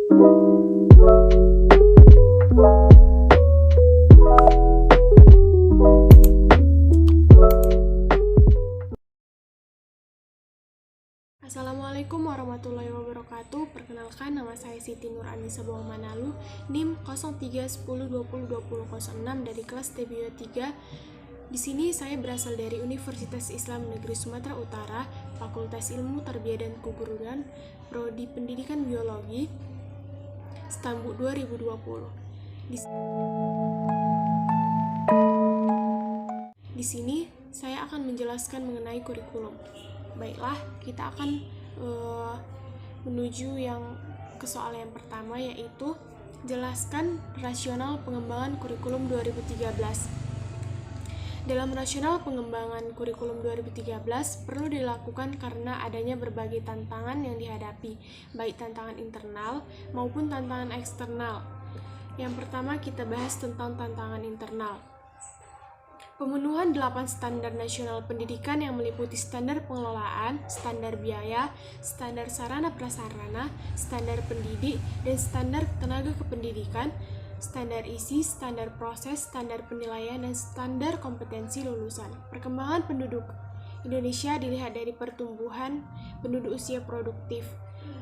Assalamualaikum warahmatullahi wabarakatuh. Perkenalkan, nama saya Siti Nur Anissa Bawang Manalu, NIM 0310202006 dari kelas TBO 3. Di sini saya berasal dari Universitas Islam Negeri Sumatera Utara, Fakultas Ilmu Tarbiyah dan Keguruan, Prodi Pendidikan Biologi, Stambuk 2020. Di sini saya akan menjelaskan mengenai kurikulum. Baiklah, kita akan menuju ke soal yang pertama, yaitu jelaskan rasional pengembangan kurikulum 2013. Dalam rasional pengembangan kurikulum 2013 perlu dilakukan karena adanya berbagai tantangan yang dihadapi, baik tantangan internal maupun tantangan eksternal. Yang pertama, kita bahas tentang tantangan internal. Pemenuhan 8 standar nasional pendidikan yang meliputi standar pengelolaan, standar biaya, standar sarana prasarana, standar pendidik, dan standar tenaga kependidikan, standar isi, standar proses, standar penilaian, dan standar kompetensi lulusan. Perkembangan penduduk Indonesia dilihat dari pertumbuhan penduduk usia produktif.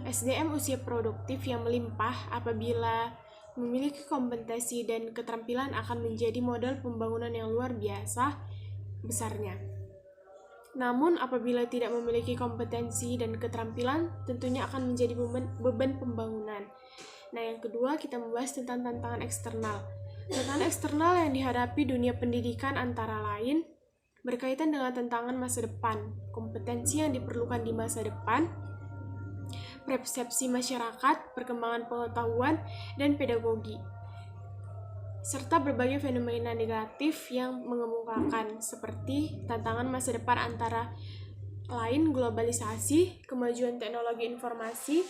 SDM usia produktif yang melimpah apabila memiliki kompetensi dan keterampilan akan menjadi modal pembangunan yang luar biasa besarnya. Namun, apabila tidak memiliki kompetensi dan keterampilan, tentunya akan menjadi beban pembangunan. Nah, yang kedua, kita membahas tentang tantangan eksternal. Tantangan eksternal yang dihadapi dunia pendidikan antara lain berkaitan dengan tantangan masa depan, kompetensi yang diperlukan di masa depan, persepsi masyarakat, perkembangan pengetahuan, dan pedagogi, serta berbagai fenomena negatif yang mengemukakan, seperti tantangan masa depan antara lain globalisasi, kemajuan teknologi informasi,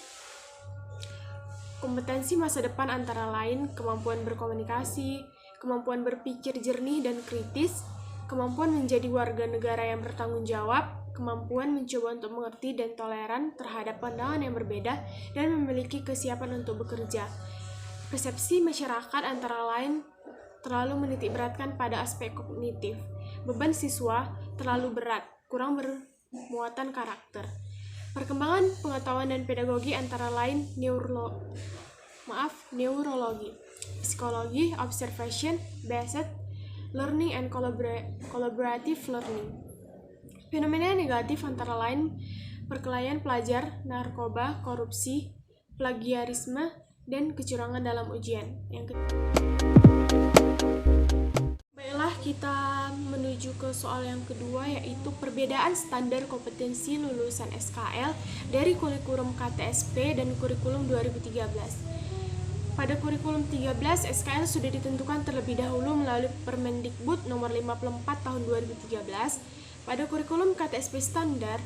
kompetensi masa depan antara lain kemampuan berkomunikasi, kemampuan berpikir jernih dan kritis, kemampuan menjadi warga negara yang bertanggung jawab, kemampuan mencoba untuk mengerti dan toleran terhadap pandangan yang berbeda, dan memiliki kesiapan untuk bekerja. Persepsi masyarakat antara lain terlalu menitikberatkan pada aspek kognitif. Beban siswa terlalu berat, kurang bermuatan karakter. Perkembangan pengetahuan dan pedagogi antara lain neurologi, psikologi, observation based learning, and collaborative learning. Fenomena negatif antara lain perkelahian pelajar, narkoba, korupsi, plagiarisme, dan kecurangan dalam ujian. Baiklah, kita menuju ke soal yang kedua, yaitu perbedaan standar kompetensi lulusan SKL dari kurikulum KTSP dan kurikulum 2013. Pada kurikulum 13, SKL sudah ditentukan terlebih dahulu melalui Permendikbud nomor 54 tahun 2013. Pada kurikulum KTSP standar,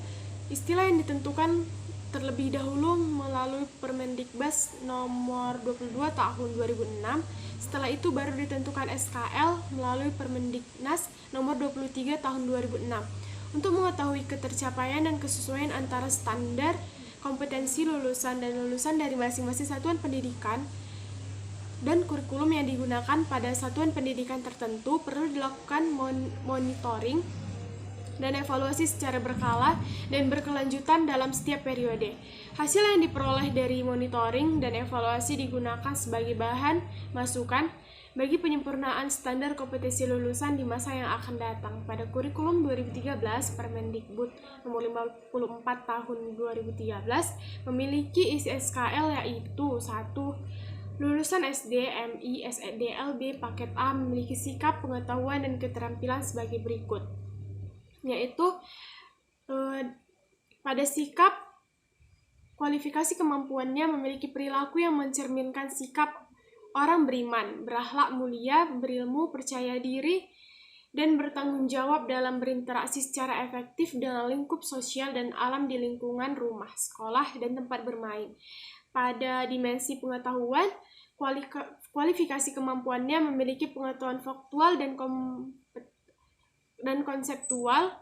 istilah yang ditentukan terlebih dahulu melalui Permendikbud nomor 22 tahun 2006. Setelah itu baru ditentukan SKL melalui Permendiknas nomor 23 tahun 2006. Untuk mengetahui ketercapaian dan kesesuaian antara standar kompetensi lulusan dan lulusan dari masing-masing satuan pendidikan dan kurikulum yang digunakan pada satuan pendidikan tertentu, perlu dilakukan monitoring dan evaluasi secara berkala dan berkelanjutan dalam setiap periode. Hasil yang diperoleh dari monitoring dan evaluasi digunakan sebagai bahan masukan bagi penyempurnaan standar kompetensi lulusan di masa yang akan datang. Pada kurikulum 2013, Permendikbud nomor 54 tahun 2013 memiliki isi SKL, yaitu 1. Lulusan SD, MI, SDLB paket A memiliki sikap, pengetahuan, dan keterampilan sebagai berikut, yaitu pada sikap, kualifikasi kemampuannya memiliki perilaku yang mencerminkan sikap orang beriman, berakhlak mulia, berilmu, percaya diri, dan bertanggung jawab dalam berinteraksi secara efektif dengan lingkup sosial dan alam di lingkungan rumah, sekolah, dan tempat bermain. Pada dimensi pengetahuan, kualifikasi kemampuannya memiliki pengetahuan faktual dan konseptual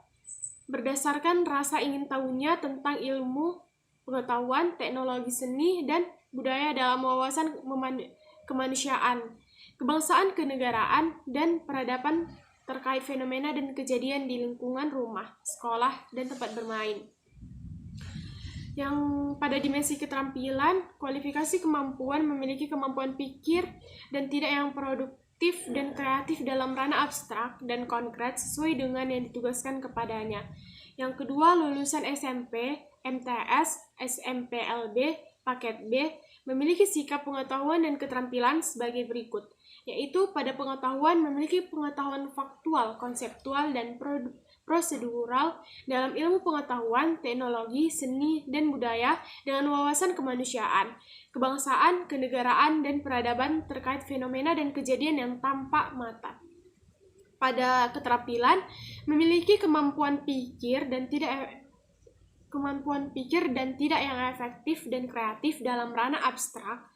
berdasarkan rasa ingin tahunya tentang ilmu, pengetahuan, teknologi seni, dan budaya dalam wawasan kemanusiaan, kebangsaan, kenegaraan, dan peradaban terkait fenomena dan kejadian di lingkungan rumah, sekolah, dan tempat bermain. Yang pada dimensi keterampilan, kualifikasi kemampuan memiliki kemampuan pikir dan tidak yang produktif dan kreatif dalam ranah abstrak dan konkret sesuai dengan yang ditugaskan kepadanya. Yang kedua, lulusan SMP, MTS, SMPLB, paket B, memiliki sikap pengetahuan dan keterampilan sebagai berikut, yaitu pada pengetahuan memiliki pengetahuan faktual, konseptual, dan prosedural dalam ilmu pengetahuan, teknologi, seni, dan budaya dengan wawasan kemanusiaan, kebangsaan, kenegaraan, dan peradaban terkait fenomena dan kejadian yang tampak mata. Pada keterampilan, memiliki kemampuan pikir dan tidak yang efektif dan kreatif dalam ranah abstrak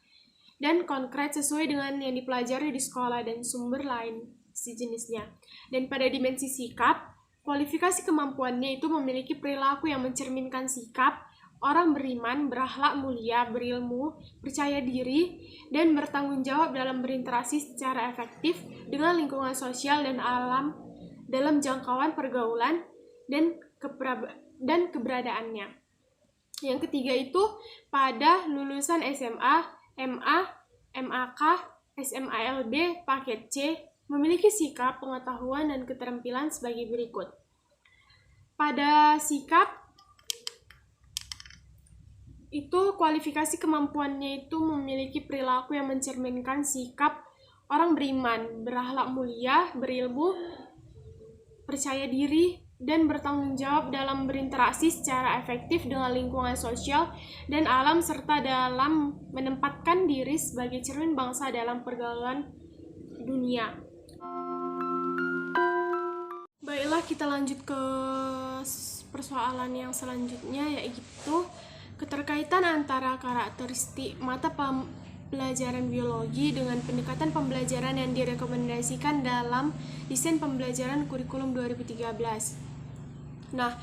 dan konkret sesuai dengan yang dipelajari di sekolah dan sumber lain sejenisnya. Dan pada dimensi sikap, kualifikasi kemampuannya itu memiliki perilaku yang mencerminkan sikap orang beriman, berakhlak mulia, berilmu, percaya diri, dan bertanggung jawab dalam berinteraksi secara efektif dengan lingkungan sosial dan alam dalam jangkauan pergaulan dan keberadaannya. Yang ketiga itu pada lulusan SMA, MA, MAK, SMALB, paket C, memiliki sikap, pengetahuan, dan keterampilan sebagai berikut. Pada sikap, itu kualifikasi kemampuannya itu memiliki perilaku yang mencerminkan sikap orang beriman, berakhlak mulia, berilmu, percaya diri, dan bertanggung jawab dalam berinteraksi secara efektif dengan lingkungan sosial dan alam serta dalam menempatkan diri sebagai cermin bangsa dalam pergaulan dunia. Baiklah, kita lanjut ke persoalan yang selanjutnya, yaitu keterkaitan antara karakteristik mata pelajaran biologi dengan pendekatan pembelajaran yang direkomendasikan dalam desain pembelajaran kurikulum 2013. Nah,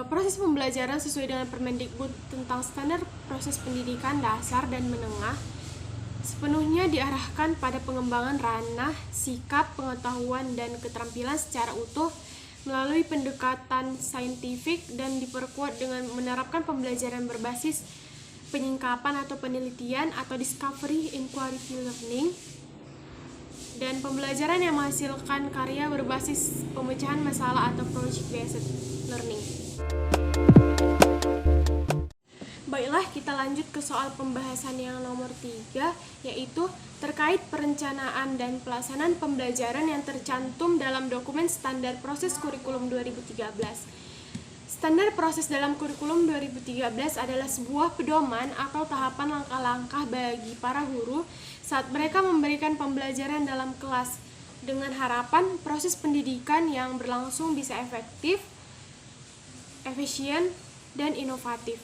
proses pembelajaran sesuai dengan Permendikbud tentang standar proses pendidikan dasar dan menengah sepenuhnya diarahkan pada pengembangan ranah, sikap, pengetahuan, dan keterampilan secara utuh melalui pendekatan saintifik dan diperkuat dengan menerapkan pembelajaran berbasis penyingkapan atau penelitian atau discovery inquiry learning dan pembelajaran yang menghasilkan karya berbasis pemecahan masalah atau project based learning. Baiklah, kita lanjut ke soal pembahasan yang nomor 3, yaitu terkait perencanaan dan pelaksanaan pembelajaran yang tercantum dalam dokumen standar proses kurikulum 2013. Standar proses dalam kurikulum 2013 adalah sebuah pedoman atau tahapan langkah-langkah bagi para guru saat mereka memberikan pembelajaran dalam kelas dengan harapan proses pendidikan yang berlangsung bisa efektif, efisien, dan inovatif.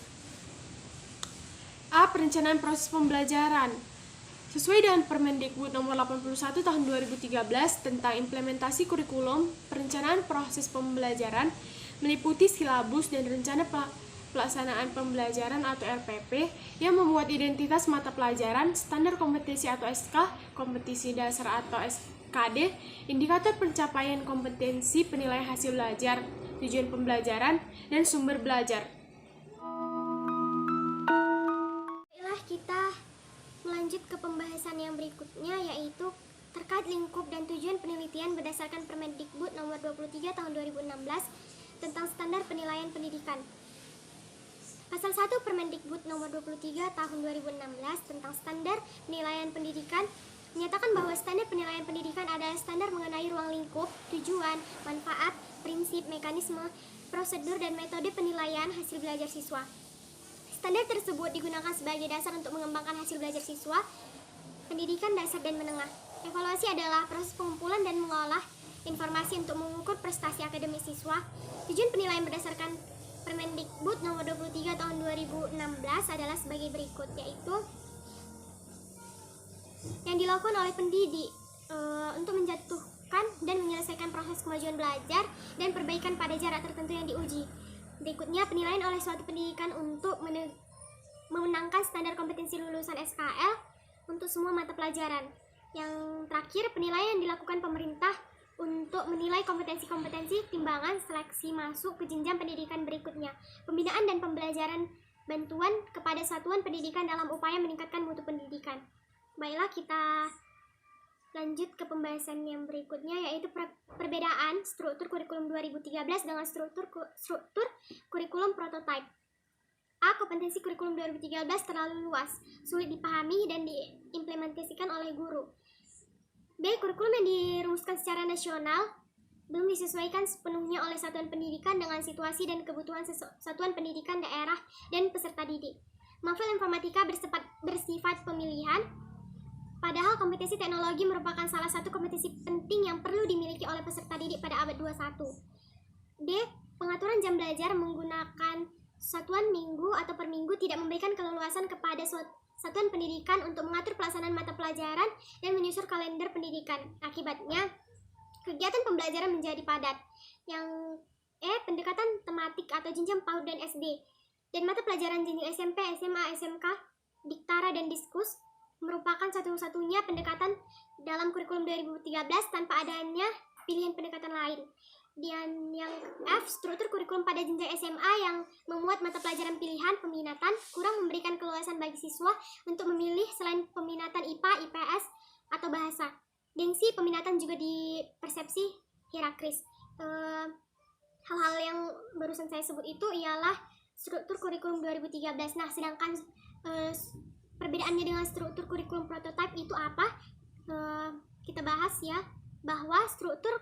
A. Perencanaan proses pembelajaran. Sesuai dengan Permendikbud nomor 81 tahun 2013 tentang implementasi kurikulum, perencanaan proses pembelajaran meliputi silabus dan rencana pelaksanaan pembelajaran atau RPP yang memuat identitas mata pelajaran, standar kompetensi atau SK, kompetisi dasar atau SKD, indikator pencapaian kompetensi, penilaian hasil belajar, tujuan pembelajaran, dan sumber belajar. Kita melanjut ke pembahasan yang berikutnya, yaitu terkait lingkup dan tujuan penelitian berdasarkan Permendikbud nomor 23 tahun 2016 tentang standar penilaian pendidikan. Pasal 1 Permendikbud nomor 23 tahun 2016 tentang standar penilaian pendidikan menyatakan bahwa standar penilaian pendidikan adalah standar mengenai ruang lingkup, tujuan, manfaat, prinsip, mekanisme, prosedur, dan metode penilaian hasil belajar siswa. Standar tersebut digunakan sebagai dasar untuk mengembangkan hasil belajar siswa, pendidikan dasar dan menengah. Evaluasi adalah proses pengumpulan dan mengolah informasi untuk mengukur prestasi akademis siswa. Tujuan penilaian berdasarkan Permendikbud nomor 23 tahun 2016 adalah sebagai berikut, yaitu yang dilakukan oleh pendidik untuk menjatuhkan dan menyelesaikan proses kemajuan belajar dan perbaikan pada jarak tertentu yang diuji. Berikutnya, penilaian oleh suatu pendidikan untuk memenangkan standar kompetensi lulusan SKL untuk semua mata pelajaran. Yang terakhir, penilaian yang dilakukan pemerintah untuk menilai kompetensi-kompetensi timbangan seleksi masuk ke jenjang pendidikan berikutnya, pembinaan dan pembelajaran bantuan kepada satuan pendidikan dalam upaya meningkatkan mutu pendidikan. Baiklah, kita lanjut ke pembahasan yang berikutnya, yaitu perbedaan struktur kurikulum 2013 dengan struktur kurikulum prototipe. A. Kompetensi kurikulum 2013 terlalu luas, sulit dipahami dan diimplementasikan oleh guru. B. Kurikulum yang dirumuskan secara nasional belum disesuaikan sepenuhnya oleh satuan pendidikan dengan situasi dan kebutuhan satuan pendidikan daerah dan peserta didik. Mafel informatika bersifat pemilihan, padahal kompetensi teknologi merupakan salah satu kompetensi penting yang perlu dimiliki oleh peserta didik pada abad 21. D. Pengaturan jam belajar menggunakan satuan minggu atau per minggu tidak memberikan keleluasan kepada satuan pendidikan untuk mengatur pelaksanaan mata pelajaran dan menyusun kalender pendidikan. Akibatnya, kegiatan pembelajaran menjadi padat. Yang E. Pendekatan tematik atau jenjang PAUD dan SD, dan mata pelajaran jenjang SMP, SMA, SMK, diktara dan diskus merupakan satu-satunya pendekatan dalam kurikulum 2013 tanpa adanya pilihan pendekatan lain. Dan yang F, struktur kurikulum pada jenjang SMA yang memuat mata pelajaran pilihan peminatan kurang memberikan keleluasan bagi siswa untuk memilih selain peminatan IPA, IPS, atau bahasa. Gengsi peminatan juga dipersepsi hierarkis. Hal-hal yang barusan saya sebut itu ialah struktur kurikulum 2013. Nah, sedangkan perbedaannya dengan struktur kurikulum prototipe itu apa? Kita bahas ya, bahwa struktur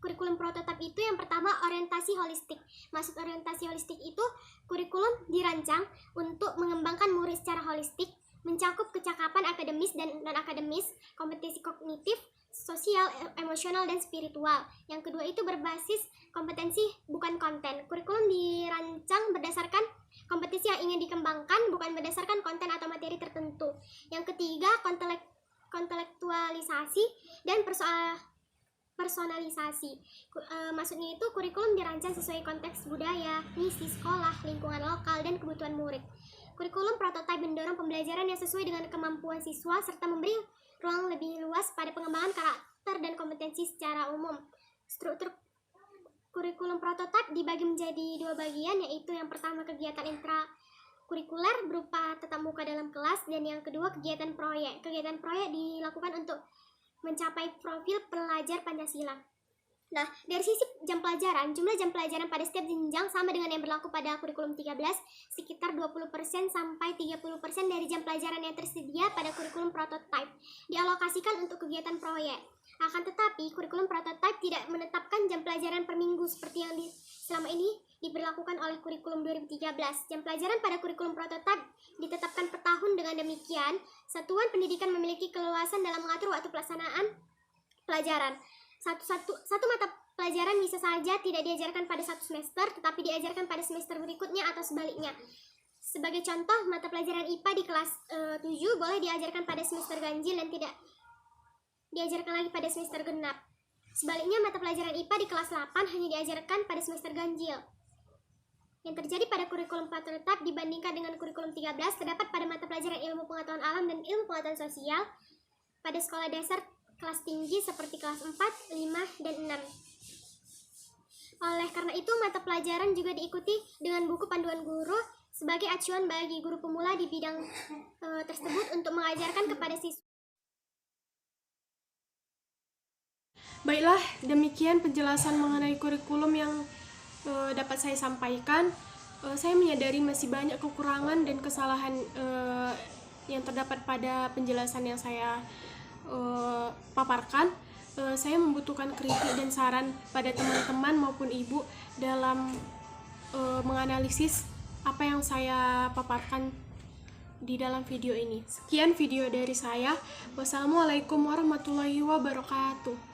kurikulum prototipe itu yang pertama orientasi holistik. Maksud orientasi holistik itu kurikulum dirancang untuk mengembangkan murid secara holistik, mencakup kecakapan akademis dan non-akademis, kompetensi kognitif, sosial, emosional, dan spiritual. Yang kedua itu berbasis kompetensi bukan konten. Kurikulum dirancang berdasarkan kompetensi yang ingin dikembangkan, bukan berdasarkan konten atau materi tertentu. Yang ketiga, kontekstualisasi dan personalisasi. Maksudnya itu kurikulum dirancang sesuai konteks budaya, misi sekolah, lingkungan lokal, dan kebutuhan murid. Kurikulum prototipe mendorong pembelajaran yang sesuai dengan kemampuan siswa serta memberi ruang lebih luas pada pengembangan karakter dan kompetensi secara umum. Struktur kurikulum prototipe dibagi menjadi dua bagian, yaitu yang pertama kegiatan intrakurikuler berupa tatap muka dalam kelas, dan yang kedua kegiatan proyek. Kegiatan proyek dilakukan untuk mencapai profil pelajar Pancasila. Nah, dari sisi jam pelajaran, jumlah jam pelajaran pada setiap jenjang sama dengan yang berlaku pada kurikulum 13, sekitar 20% sampai 30% dari jam pelajaran yang tersedia pada kurikulum prototipe dialokasikan untuk kegiatan proyek. Akan tetapi, kurikulum prototipe tidak menetapkan jam pelajaran per minggu seperti yang selama ini diberlakukan oleh kurikulum 2013. Jam pelajaran pada kurikulum prototipe ditetapkan per tahun. Dengan demikian, satuan pendidikan memiliki keleluasan dalam mengatur waktu pelaksanaan pelajaran. Satu mata pelajaran bisa saja tidak diajarkan pada satu semester, tetapi diajarkan pada semester berikutnya atau sebaliknya. Sebagai contoh, mata pelajaran IPA di kelas 7 boleh diajarkan pada semester ganjil dan tidak diajarkan lagi pada semester genap. Sebaliknya, mata pelajaran IPA di kelas 8 hanya diajarkan pada semester ganjil. Yang terjadi pada kurikulum prototipe dibandingkan dengan kurikulum 13 terdapat pada mata pelajaran ilmu pengetahuan alam dan ilmu pengetahuan sosial pada sekolah dasar kelas tinggi seperti kelas 4, 5, dan 6. Oleh karena itu, mata pelajaran juga diikuti dengan buku panduan guru sebagai acuan bagi guru pemula di bidang tersebut untuk mengajarkan kepada siswa. Baiklah, demikian penjelasan mengenai kurikulum yang dapat saya sampaikan. Saya menyadari masih banyak kekurangan dan kesalahan yang terdapat pada penjelasan yang saya paparkan. Saya membutuhkan kritik dan saran pada teman-teman maupun ibu dalam menganalisis apa yang saya paparkan di dalam video ini. Sekian video dari saya. Wassalamualaikum warahmatullahi wabarakatuh.